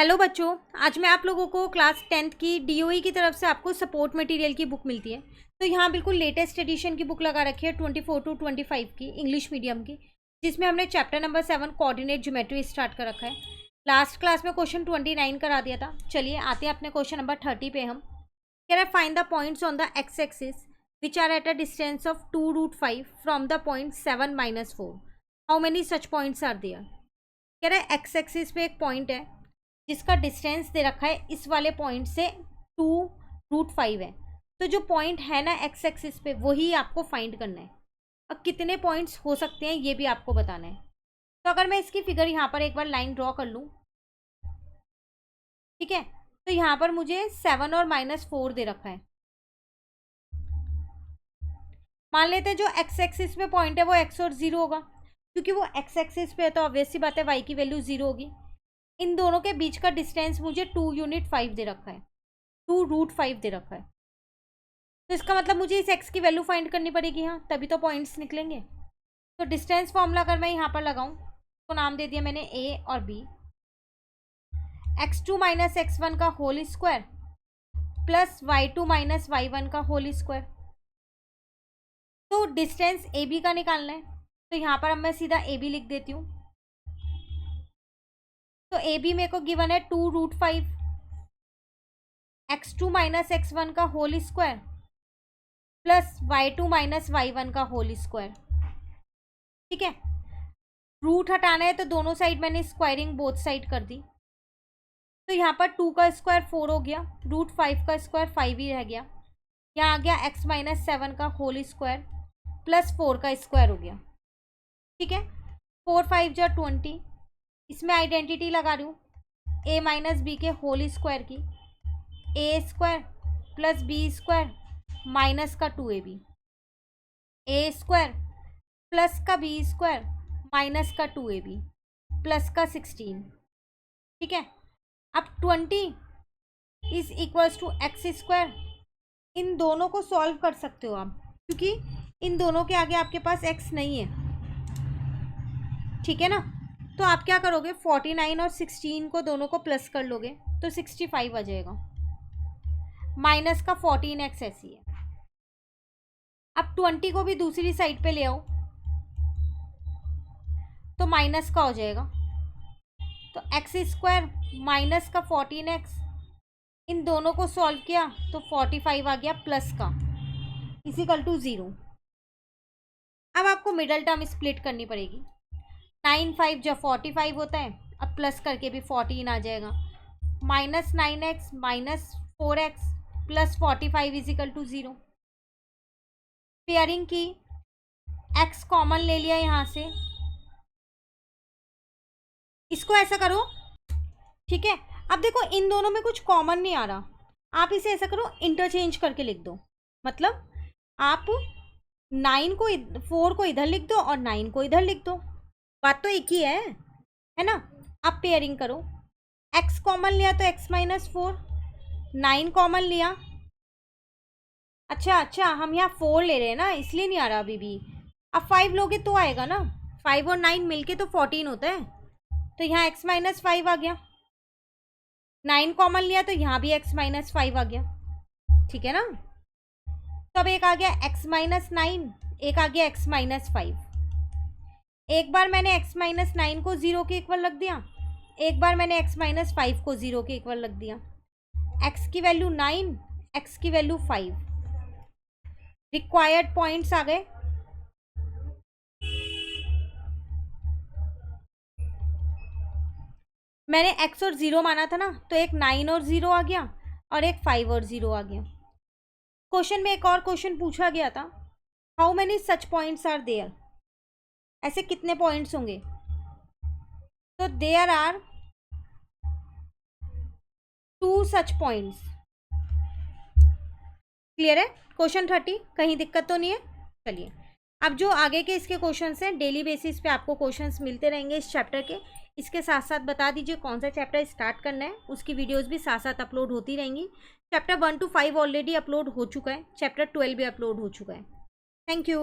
Hello बच्चों, आज मैं आप लोगों को क्लास 10th की डीओई की तरफ से आपको सपोर्ट मटेरियल की बुक मिलती है। तो यहाँ बिल्कुल लेटेस्ट एडिशन की बुक लगा रखी है 24 to 25 की इंग्लिश मीडियम की, जिसमें हमने chapter number 7 coordinate geometry start कर रखा है। लास्ट क्लास में क्वेश्चन 29 करा दिया था। चलिए आते हैं अपने क्वेश्चन नंबर 30 पे। हम कह रहे find the points on the x axis which are at a distance of 2√5 from the point 7-4। How many such points are there. कह रहे एक्स एक्सिस पे एक पॉइंट है जिसका डिस्टेंस दे रखा है इस वाले पॉइंट से 2√5 है। तो जो पॉइंट है ना एक्स एक्सिस पे वही आपको फाइंड करना है। अब कितने पॉइंट्स हो सकते हैं ये भी आपको बताना है। तो अगर मैं इसकी फिगर यहाँ पर एक बार लाइन ड्रॉ कर लूँ, ठीक है, तो यहाँ पर मुझे 7 और -4 दे रखा है। मान लेते हैं जो एक्स एक्सिस पे पॉइंट है वो x और 0 होगा, क्योंकि वो एक्स एक्सिस पे है तो ऑब्वियस सी बात है y की वैल्यू 0 होगी। इन दोनों के बीच का डिस्टेंस मुझे 2 यूनिट 5 दे रखा है, 2√5 दे रखा है। तो इसका मतलब मुझे इस x की वैल्यू फाइंड करनी पड़ेगी, हाँ, तभी तो पॉइंट्स निकलेंगे। तो डिस्टेंस फॉर्मूला अगर मैं यहाँ पर लगाऊं तो नाम दे दिया मैंने a और b। x2 - x1 का whole square plus y2 - y1 का होल स्क्वायर। तो डिस्टेंस ए बी का निकालना है, तो यहाँ पर अब मैं सीधा ए बी लिख देती हूँ। तो ए बी मेरे को गिवन है 2√5, x2 - x1 का whole square plus y2 - y1 का होल स्क्वायर। ठीक है, रूट हटाना है तो दोनों साइड मैंने स्क्वायरिंग बोथ साइड कर दी। तो यहाँ पर 2 का स्क्वायर 4 हो गया, √5 का स्क्वायर 5 ही रह गया। यहाँ आ गया x - 7 का होल स्क्वायर प्लस 4 का स्क्वायर हो गया। ठीक है, 4 5 जा 20। इसमें आइडेंटिटी लगा रही हूँ a - b के होल स्क्वायर की, a square plus b square minus का 2ab, a स्क्वायर प्लस का b स्क्वायर माइनस का 2ab प्लस का 16। ठीक है, अब 20 is equals to x square. इन दोनों को सॉल्व कर सकते हो आप, क्योंकि इन दोनों के आगे आपके पास x नहीं है। ठीक है ना, तो आप क्या करोगे, 49 और 16 को दोनों को प्लस कर लोगे तो 65 आ जाएगा, माइनस का 14x ऐसी है। अब 20 को भी दूसरी साइड पे ले आओ तो माइनस का हो जाएगा, तो एक्स स्क्वायर माइनस का 14x, इन दोनों को सॉल्व किया तो 45 आ गया प्लस का इक्वल टू 0। अब आपको मिडल टर्म स्प्लिट करनी पड़ेगी। 9 5 जब 45 होता है, अब प्लस करके भी 14 आ जाएगा, -9x -4x plus 45 equal to 0। Pairing की, x कॉमन ले लिया यहाँ से, इसको ऐसा करो। ठीक है, अब देखो इन दोनों में कुछ कॉमन नहीं आ रहा, आप इसे ऐसा करो इंटरचेंज करके लिख दो। मतलब आप 4 को इधर लिख दो और 9 को इधर लिख दो, बात तो एक ही है ना। अब पेयरिंग करो, x कॉमन लिया तो x - 4, 9 कॉमन लिया। अच्छा हम यहाँ 4 ले रहे हैं ना, इसलिए नहीं आ रहा अभी भी। अब 5 लोगे तो आएगा ना, 5 और 9 मिलके तो 14 होता है, तो यहाँ x - 5 आ गया। 9 कॉमन लिया तो यहाँ भी x - 5 आ गया। ठीक है ना, तो अब एक आ गया x - 9, एक आ गया x - 5। एक बार मैंने x - 9 को 0 के इक्वल रख दिया, एक बार मैंने x - 5 को 0 के इक्वल रख दिया। x की वैल्यू 9, x की वैल्यू 5। रिक्वायर्ड पॉइंट्स आ गए। मैंने x और 0 माना था ना, तो एक 9 और 0 आ गया और एक 5 और 0 आ गया। क्वेश्चन में एक और क्वेश्चन पूछा गया था, how many such points are there, ऐसे कितने पॉइंट्स होंगे। तो there are 2 such points. Clear है क्वेश्चन 30, कहीं दिक्कत तो नहीं है। चलिए अब जो आगे के इसके क्वेश्चंस हैं, डेली बेसिस पे आपको क्वेश्चंस मिलते रहेंगे इस चैप्टर के। इसके साथ साथ बता दीजिए कौन सा चैप्टर स्टार्ट करना है, उसकी वीडियोस भी साथ साथ अपलोड होती रहेंगी। चैप्टर 1 to 5 ऑलरेडी अपलोड हो चुका है, चैप्टर 12 भी अपलोड हो चुका है। Thank you.